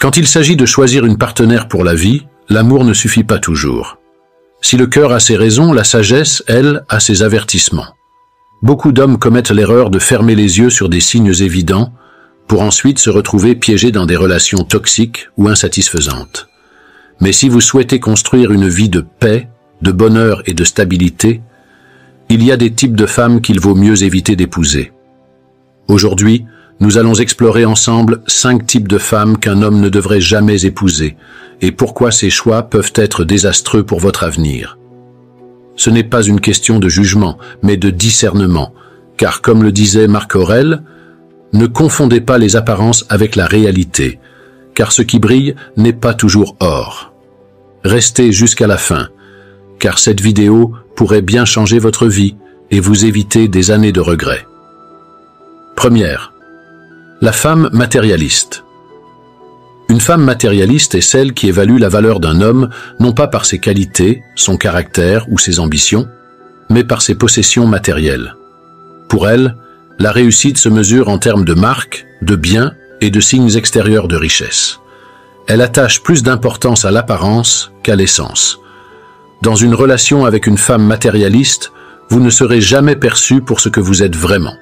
Quand il s'agit de choisir une partenaire pour la vie, l'amour ne suffit pas toujours. Si le cœur a ses raisons, la sagesse, elle, a ses avertissements. Beaucoup d'hommes commettent l'erreur de fermer les yeux sur des signes évidents pour ensuite se retrouver piégés dans des relations toxiques ou insatisfaisantes. Mais si vous souhaitez construire une vie de paix, de bonheur et de stabilité, il y a des types de femmes qu'il vaut mieux éviter d'épouser. Aujourd'hui, nous allons explorer ensemble 5 types de femmes qu'un homme ne devrait jamais épouser et pourquoi ces choix peuvent être désastreux pour votre avenir. Ce n'est pas une question de jugement, mais de discernement, car comme le disait Marc Aurèle, ne confondez pas les apparences avec la réalité, car ce qui brille n'est pas toujours or. Restez jusqu'à la fin, car cette vidéo pourrait bien changer votre vie et vous éviter des années de regrets. Première, la femme matérialiste. Une femme matérialiste est celle qui évalue la valeur d'un homme non pas par ses qualités, son caractère ou ses ambitions, mais par ses possessions matérielles. Pour elle, la réussite se mesure en termes de marques, de biens et de signes extérieurs de richesse. Elle attache plus d'importance à l'apparence qu'à l'essence. Dans une relation avec une femme matérialiste, vous ne serez jamais perçu pour ce que vous êtes vraiment.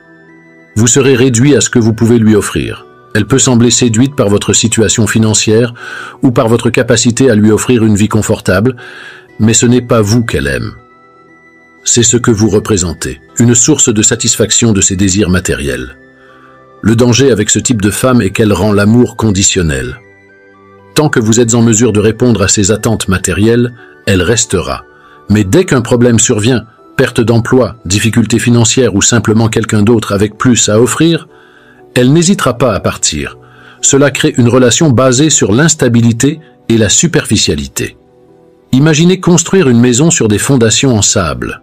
Vous serez réduit à ce que vous pouvez lui offrir. Elle peut sembler séduite par votre situation financière ou par votre capacité à lui offrir une vie confortable, mais ce n'est pas vous qu'elle aime. C'est ce que vous représentez, une source de satisfaction de ses désirs matériels. Le danger avec ce type de femme est qu'elle rend l'amour conditionnel. Tant que vous êtes en mesure de répondre à ses attentes matérielles, elle restera. Mais dès qu'un problème survient, perte d'emploi, difficultés financières ou simplement quelqu'un d'autre avec plus à offrir, elle n'hésitera pas à partir. Cela crée une relation basée sur l'instabilité et la superficialité. Imaginez construire une maison sur des fondations en sable.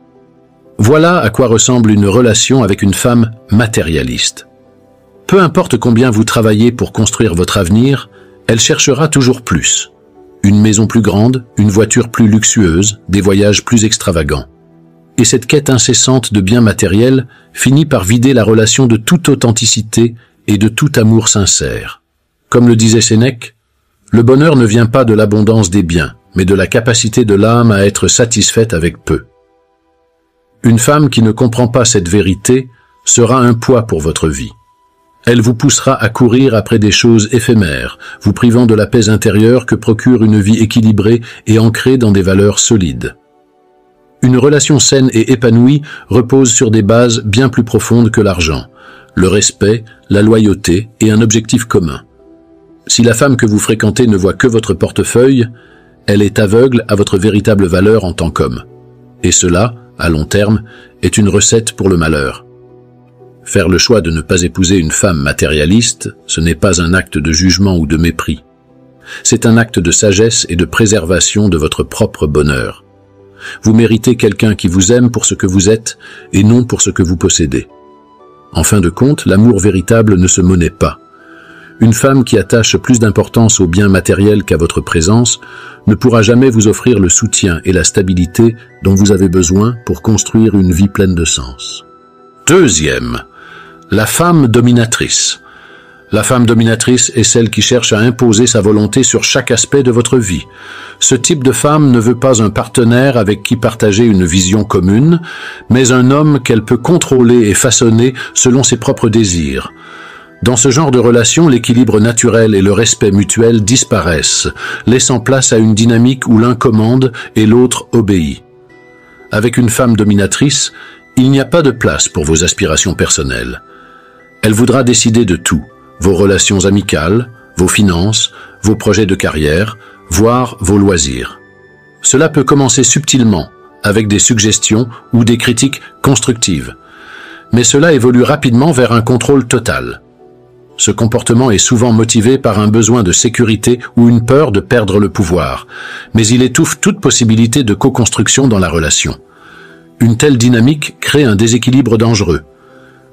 Voilà à quoi ressemble une relation avec une femme matérialiste. Peu importe combien vous travaillez pour construire votre avenir, elle cherchera toujours plus. Une maison plus grande, une voiture plus luxueuse, des voyages plus extravagants. Et cette quête incessante de biens matériels finit par vider la relation de toute authenticité et de tout amour sincère. Comme le disait Sénèque, le bonheur ne vient pas de l'abondance des biens, mais de la capacité de l'âme à être satisfaite avec peu. Une femme qui ne comprend pas cette vérité sera un poids pour votre vie. Elle vous poussera à courir après des choses éphémères, vous privant de la paix intérieure que procure une vie équilibrée et ancrée dans des valeurs solides. Une relation saine et épanouie repose sur des bases bien plus profondes que l'argent, le respect, la loyauté et un objectif commun. Si la femme que vous fréquentez ne voit que votre portefeuille, elle est aveugle à votre véritable valeur en tant qu'homme. Et cela, à long terme, est une recette pour le malheur. Faire le choix de ne pas épouser une femme matérialiste, ce n'est pas un acte de jugement ou de mépris. C'est un acte de sagesse et de préservation de votre propre bonheur. Vous méritez quelqu'un qui vous aime pour ce que vous êtes et non pour ce que vous possédez. En fin de compte, l'amour véritable ne se monnaie pas. Une femme qui attache plus d'importance aux biens matériels qu'à votre présence ne pourra jamais vous offrir le soutien et la stabilité dont vous avez besoin pour construire une vie pleine de sens. Deuxième, la femme dominatrice. La femme dominatrice est celle qui cherche à imposer sa volonté sur chaque aspect de votre vie. Ce type de femme ne veut pas un partenaire avec qui partager une vision commune, mais un homme qu'elle peut contrôler et façonner selon ses propres désirs. Dans ce genre de relation, l'équilibre naturel et le respect mutuel disparaissent, laissant place à une dynamique où l'un commande et l'autre obéit. Avec une femme dominatrice, il n'y a pas de place pour vos aspirations personnelles. Elle voudra décider de tout. Vos relations amicales, vos finances, vos projets de carrière, voire vos loisirs. Cela peut commencer subtilement, avec des suggestions ou des critiques constructives. Mais cela évolue rapidement vers un contrôle total. Ce comportement est souvent motivé par un besoin de sécurité ou une peur de perdre le pouvoir, mais il étouffe toute possibilité de co-construction dans la relation. Une telle dynamique crée un déséquilibre dangereux.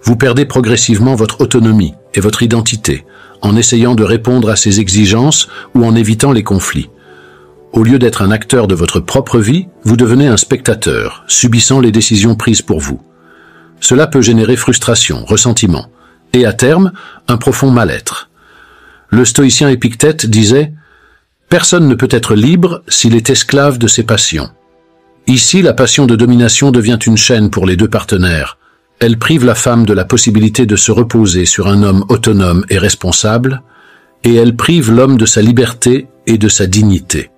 Vous perdez progressivement votre autonomie et votre identité, en essayant de répondre à ses exigences ou en évitant les conflits. Au lieu d'être un acteur de votre propre vie, vous devenez un spectateur, subissant les décisions prises pour vous. Cela peut générer frustration, ressentiment, et à terme, un profond mal-être. Le stoïcien Épictète disait « Personne ne peut être libre s'il est esclave de ses passions ». Ici, la passion de domination devient une chaîne pour les deux partenaires. Elle prive la femme de la possibilité de se reposer sur un homme autonome et responsable, et elle prive l'homme de sa liberté et de sa dignité.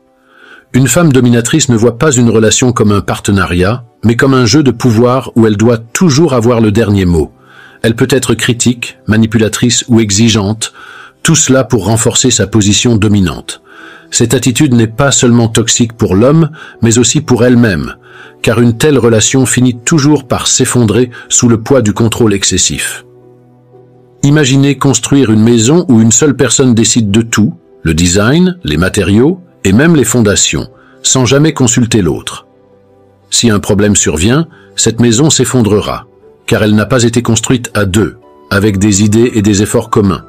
Une femme dominatrice ne voit pas une relation comme un partenariat, mais comme un jeu de pouvoir où elle doit toujours avoir le dernier mot. Elle peut être critique, manipulatrice ou exigeante, tout cela pour renforcer sa position dominante. Cette attitude n'est pas seulement toxique pour l'homme, mais aussi pour elle-même, car une telle relation finit toujours par s'effondrer sous le poids du contrôle excessif. Imaginez construire une maison où une seule personne décide de tout, le design, les matériaux et même les fondations, sans jamais consulter l'autre. Si un problème survient, cette maison s'effondrera, car elle n'a pas été construite à deux, avec des idées et des efforts communs.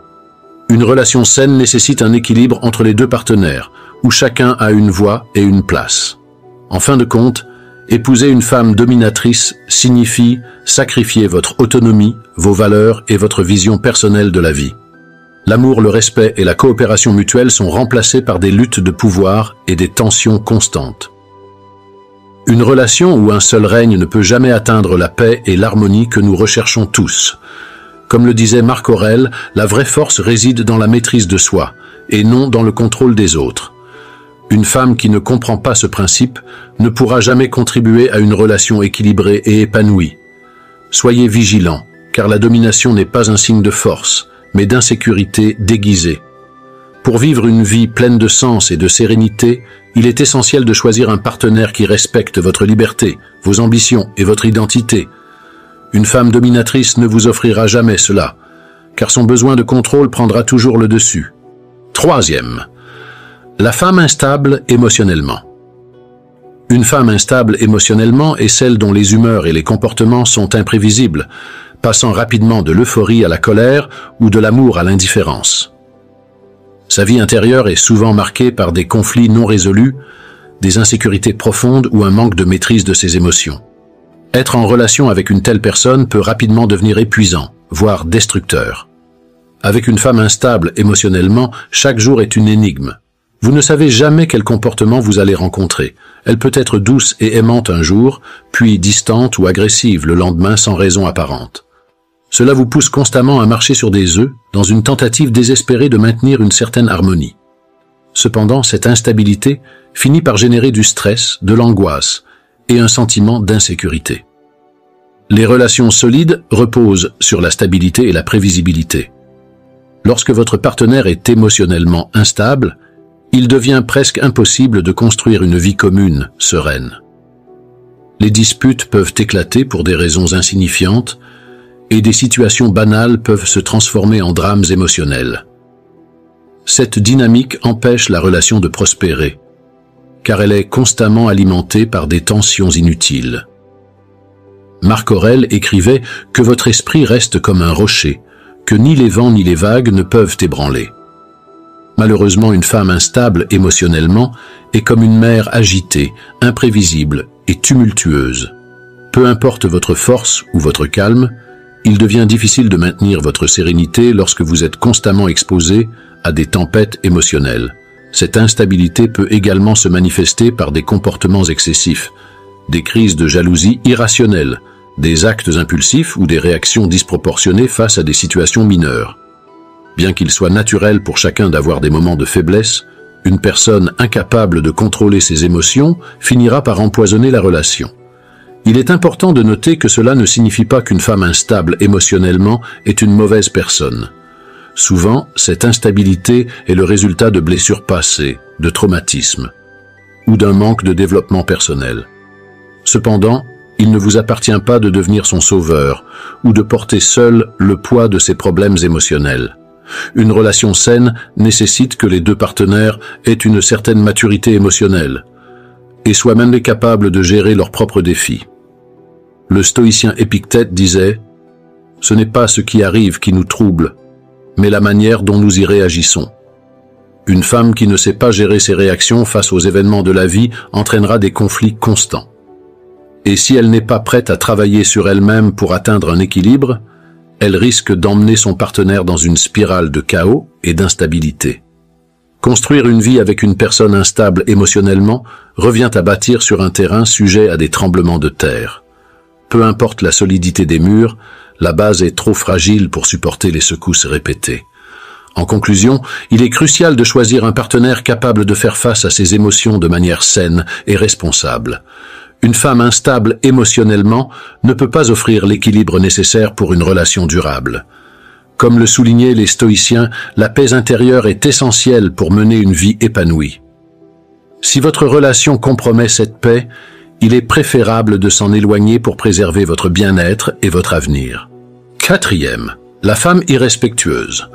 Une relation saine nécessite un équilibre entre les deux partenaires, où chacun a une voix et une place. En fin de compte, épouser une femme dominatrice signifie sacrifier votre autonomie, vos valeurs et votre vision personnelle de la vie. L'amour, le respect et la coopération mutuelle sont remplacés par des luttes de pouvoir et des tensions constantes. Une relation où un seul règne ne peut jamais atteindre la paix et l'harmonie que nous recherchons tous. Comme le disait Marc Aurèle, la vraie force réside dans la maîtrise de soi, et non dans le contrôle des autres. Une femme qui ne comprend pas ce principe ne pourra jamais contribuer à une relation équilibrée et épanouie. Soyez vigilants, car la domination n'est pas un signe de force, mais d'insécurité déguisée. Pour vivre une vie pleine de sens et de sérénité, il est essentiel de choisir un partenaire qui respecte votre liberté, vos ambitions et votre identité. Une femme dominatrice ne vous offrira jamais cela, car son besoin de contrôle prendra toujours le dessus. Troisième, la femme instable émotionnellement. Une femme instable émotionnellement est celle dont les humeurs et les comportements sont imprévisibles, passant rapidement de l'euphorie à la colère ou de l'amour à l'indifférence. Sa vie intérieure est souvent marquée par des conflits non résolus, des insécurités profondes ou un manque de maîtrise de ses émotions. Être en relation avec une telle personne peut rapidement devenir épuisant, voire destructeur. Avec une femme instable émotionnellement, chaque jour est une énigme. Vous ne savez jamais quel comportement vous allez rencontrer. Elle peut être douce et aimante un jour, puis distante ou agressive le lendemain sans raison apparente. Cela vous pousse constamment à marcher sur des œufs dans une tentative désespérée de maintenir une certaine harmonie. Cependant, cette instabilité finit par générer du stress, de l'angoisse et un sentiment d'insécurité. Les relations solides reposent sur la stabilité et la prévisibilité. Lorsque votre partenaire est émotionnellement instable, il devient presque impossible de construire une vie commune, sereine. Les disputes peuvent éclater pour des raisons insignifiantes et des situations banales peuvent se transformer en drames émotionnels. Cette dynamique empêche la relation de prospérer, car elle est constamment alimentée par des tensions inutiles. Marc Aurèle écrivait que votre esprit reste comme un rocher, que ni les vents ni les vagues ne peuvent ébranler. Malheureusement, une femme instable émotionnellement est comme une mer agitée, imprévisible et tumultueuse. Peu importe votre force ou votre calme, il devient difficile de maintenir votre sérénité lorsque vous êtes constamment exposé à des tempêtes émotionnelles. Cette instabilité peut également se manifester par des comportements excessifs, des crises de jalousie irrationnelles, des actes impulsifs ou des réactions disproportionnées face à des situations mineures. Bien qu'il soit naturel pour chacun d'avoir des moments de faiblesse, une personne incapable de contrôler ses émotions finira par empoisonner la relation. Il est important de noter que cela ne signifie pas qu'une femme instable émotionnellement est une mauvaise personne. Souvent, cette instabilité est le résultat de blessures passées, de traumatismes, ou d'un manque de développement personnel. Cependant, il ne vous appartient pas de devenir son sauveur, ou de porter seul le poids de ses problèmes émotionnels. Une relation saine nécessite que les deux partenaires aient une certaine maturité émotionnelle, et soient même capables de gérer leurs propres défis. Le stoïcien Épictète disait « Ce n'est pas ce qui arrive qui nous trouble, mais la manière dont nous y réagissons. Une femme qui ne sait pas gérer ses réactions face aux événements de la vie entraînera des conflits constants. Et si elle n'est pas prête à travailler sur elle-même pour atteindre un équilibre, Elle risque d'emmener son partenaire dans une spirale de chaos et d'instabilité. Construire une vie avec une personne instable émotionnellement revient à bâtir sur un terrain sujet à des tremblements de terre. Peu importe la solidité des murs, la base est trop fragile pour supporter les secousses répétées. En conclusion, il est crucial de choisir un partenaire capable de faire face à ses émotions de manière saine et responsable. Une femme instable émotionnellement ne peut pas offrir l'équilibre nécessaire pour une relation durable. Comme le soulignaient les stoïciens, la paix intérieure est essentielle pour mener une vie épanouie. Si votre relation compromet cette paix, il est préférable de s'en éloigner pour préserver votre bien-être et votre avenir. 4e, la femme irrespectueuse.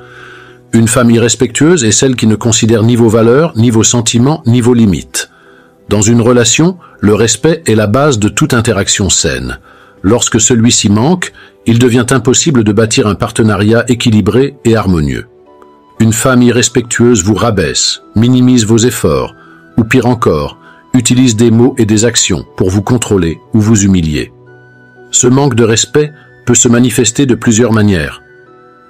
Une femme irrespectueuse est celle qui ne considère ni vos valeurs, ni vos sentiments, ni vos limites. Dans une relation, le respect est la base de toute interaction saine. Lorsque celui-ci manque, il devient impossible de bâtir un partenariat équilibré et harmonieux. Une femme irrespectueuse vous rabaisse, minimise vos efforts, ou pire encore, utilise des mots et des actions pour vous contrôler ou vous humilier. Ce manque de respect peut se manifester de plusieurs manières.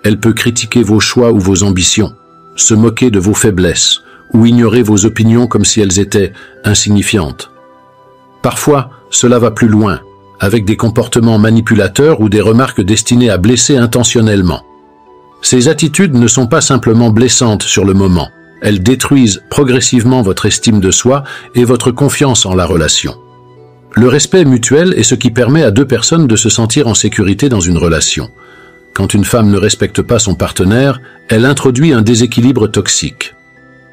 Elle peut critiquer vos choix ou vos ambitions, se moquer de vos faiblesses, ou ignorer vos opinions comme si elles étaient insignifiantes. Parfois, cela va plus loin, avec des comportements manipulateurs ou des remarques destinées à blesser intentionnellement. Ces attitudes ne sont pas simplement blessantes sur le moment, elles détruisent progressivement votre estime de soi et votre confiance en la relation. Le respect mutuel est ce qui permet à deux personnes de se sentir en sécurité dans une relation. Quand une femme ne respecte pas son partenaire, elle introduit un déséquilibre toxique.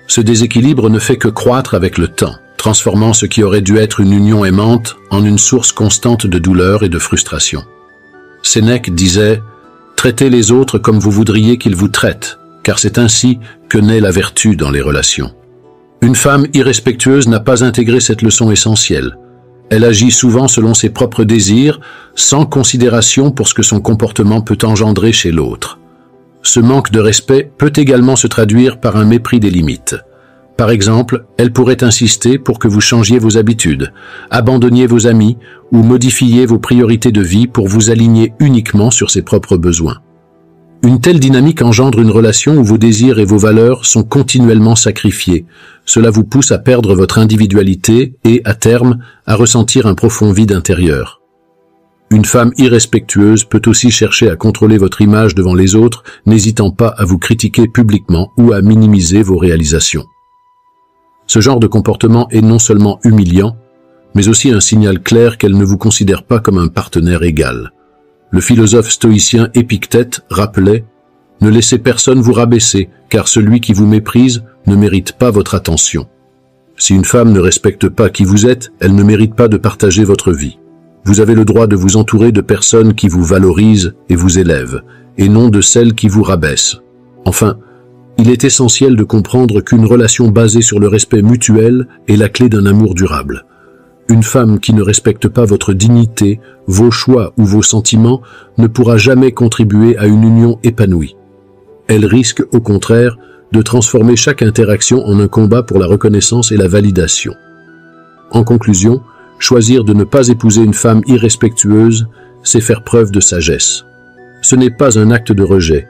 Ce déséquilibre ne fait que croître avec le temps, transformant ce qui aurait dû être une union aimante en une source constante de douleur et de frustration. Sénèque disait « Traitez les autres comme vous voudriez qu'ils vous traitent, car c'est ainsi que naît la vertu dans les relations. » Une femme irrespectueuse n'a pas intégré cette leçon essentielle. Elle agit souvent selon ses propres désirs, sans considération pour ce que son comportement peut engendrer chez l'autre. Ce manque de respect peut également se traduire par un mépris des limites. Par exemple, elle pourrait insister pour que vous changiez vos habitudes, abandonniez vos amis ou modifiez vos priorités de vie pour vous aligner uniquement sur ses propres besoins. Une telle dynamique engendre une relation où vos désirs et vos valeurs sont continuellement sacrifiés. Cela vous pousse à perdre votre individualité et, à terme, à ressentir un profond vide intérieur. Une femme irrespectueuse peut aussi chercher à contrôler votre image devant les autres, n'hésitant pas à vous critiquer publiquement ou à minimiser vos réalisations. Ce genre de comportement est non seulement humiliant, mais aussi un signal clair qu'elle ne vous considère pas comme un partenaire égal. Le philosophe stoïcien Épictète rappelait « Ne laissez personne vous rabaisser, car celui qui vous méprise ne mérite pas votre attention. » Si une femme ne respecte pas qui vous êtes, elle ne mérite pas de partager votre vie. Vous avez le droit de vous entourer de personnes qui vous valorisent et vous élèvent, et non de celles qui vous rabaissent. Enfin, il est essentiel de comprendre qu'une relation basée sur le respect mutuel est la clé d'un amour durable. Une femme qui ne respecte pas votre dignité, vos choix ou vos sentiments ne pourra jamais contribuer à une union épanouie. Elle risque, au contraire, de transformer chaque interaction en un combat pour la reconnaissance et la validation. En conclusion, choisir de ne pas épouser une femme irrespectueuse, c'est faire preuve de sagesse. Ce n'est pas un acte de rejet,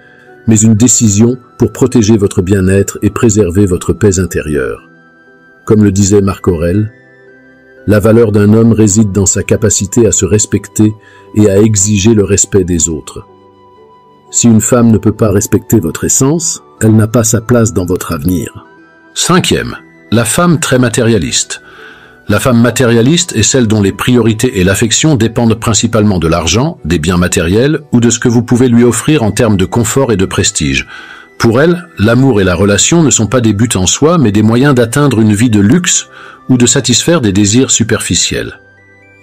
mais une décision pour protéger votre bien-être et préserver votre paix intérieure. Comme le disait Marc Aurèle, la valeur d'un homme réside dans sa capacité à se respecter et à exiger le respect des autres. Si une femme ne peut pas respecter votre essence, elle n'a pas sa place dans votre avenir. 5e, la femme très matérialiste. La femme matérialiste est celle dont les priorités et l'affection dépendent principalement de l'argent, des biens matériels ou de ce que vous pouvez lui offrir en termes de confort et de prestige. Pour elle, l'amour et la relation ne sont pas des buts en soi, mais des moyens d'atteindre une vie de luxe ou de satisfaire des désirs superficiels.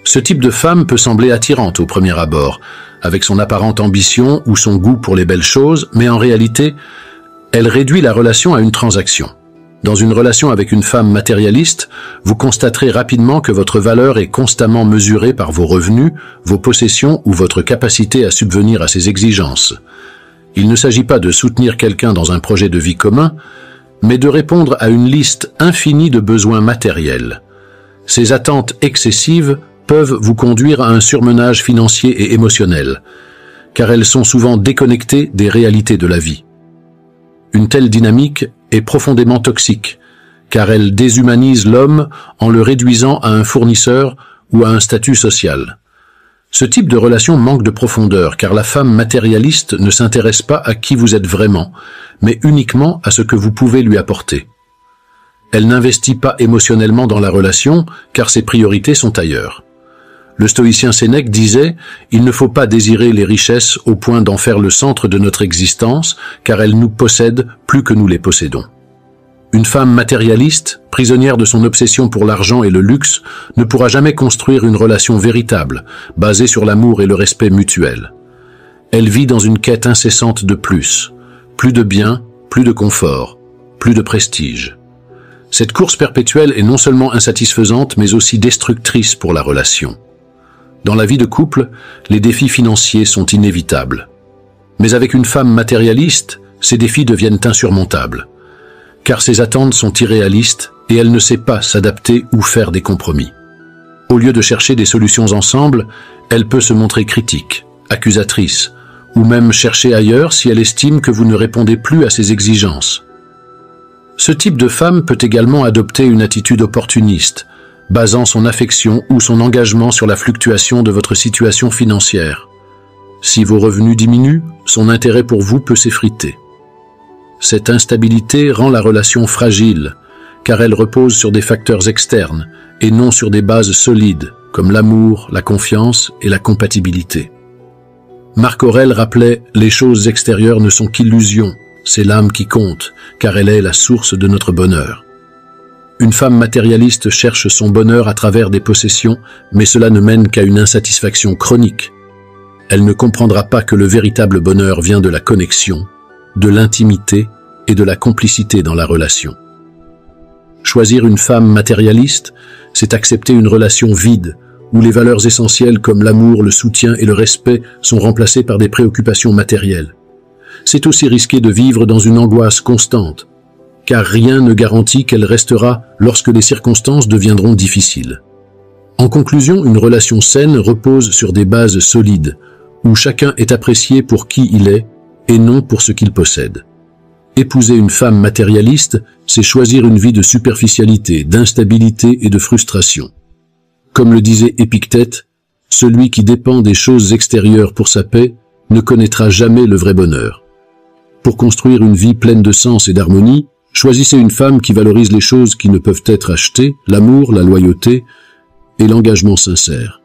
Ce type de femme peut sembler attirante au premier abord, avec son apparente ambition ou son goût pour les belles choses, mais en réalité, elle réduit la relation à une transaction. Dans une relation avec une femme matérialiste, vous constaterez rapidement que votre valeur est constamment mesurée par vos revenus, vos possessions ou votre capacité à subvenir à ses exigences. Il ne s'agit pas de soutenir quelqu'un dans un projet de vie commun, mais de répondre à une liste infinie de besoins matériels. Ces attentes excessives peuvent vous conduire à un surmenage financier et émotionnel. car elles sont souvent déconnectées des réalités de la vie. Une telle dynamique est profondément toxique, car elle déshumanise l'homme en le réduisant à un fournisseur ou à un statut social. Ce type de relation manque de profondeur, car la femme matérialiste ne s'intéresse pas à qui vous êtes vraiment, mais uniquement à ce que vous pouvez lui apporter. Elle n'investit pas émotionnellement dans la relation, car ses priorités sont ailleurs. Le stoïcien Sénèque disait « Il ne faut pas désirer les richesses au point d'en faire le centre de notre existence, car elles nous possèdent plus que nous les possédons. » Une femme matérialiste, prisonnière de son obsession pour l'argent et le luxe, ne pourra jamais construire une relation véritable, basée sur l'amour et le respect mutuel. Elle vit dans une quête incessante de plus de biens, plus de confort, plus de prestige. Cette course perpétuelle est non seulement insatisfaisante, mais aussi destructrice pour la relation. Dans la vie de couple, les défis financiers sont inévitables. Mais avec une femme matérialiste, ces défis deviennent insurmontables, car ses attentes sont irréalistes et elle ne sait pas s'adapter ou faire des compromis. Au lieu de chercher des solutions ensemble, elle peut se montrer critique, accusatrice, ou même chercher ailleurs si elle estime que vous ne répondez plus à ses exigences. Ce type de femme peut également adopter une attitude opportuniste, basant son affection ou son engagement sur la fluctuation de votre situation financière. Si vos revenus diminuent, son intérêt pour vous peut s'effriter. Cette instabilité rend la relation fragile, car elle repose sur des facteurs externes et non sur des bases solides, comme l'amour, la confiance et la compatibilité. Marc Aurèle rappelait « Les choses extérieures ne sont qu'illusions, c'est l'âme qui compte, car elle est la source de notre bonheur. » Une femme matérialiste cherche son bonheur à travers des possessions, mais cela ne mène qu'à une insatisfaction chronique. Elle ne comprendra pas que le véritable bonheur vient de la connexion, de l'intimité et de la complicité dans la relation. Choisir une femme matérialiste, c'est accepter une relation vide, où les valeurs essentielles comme l'amour, le soutien et le respect sont remplacées par des préoccupations matérielles. C'est aussi risquer de vivre dans une angoisse constante, car rien ne garantit qu'elle restera lorsque les circonstances deviendront difficiles. En conclusion, une relation saine repose sur des bases solides, où chacun est apprécié pour qui il est et non pour ce qu'il possède. Épouser une femme matérialiste, c'est choisir une vie de superficialité, d'instabilité et de frustration. Comme le disait Épictète, celui qui dépend des choses extérieures pour sa paix ne connaîtra jamais le vrai bonheur. Pour construire une vie pleine de sens et d'harmonie, choisissez une femme qui valorise les choses qui ne peuvent être achetées, l'amour, la loyauté et l'engagement sincère.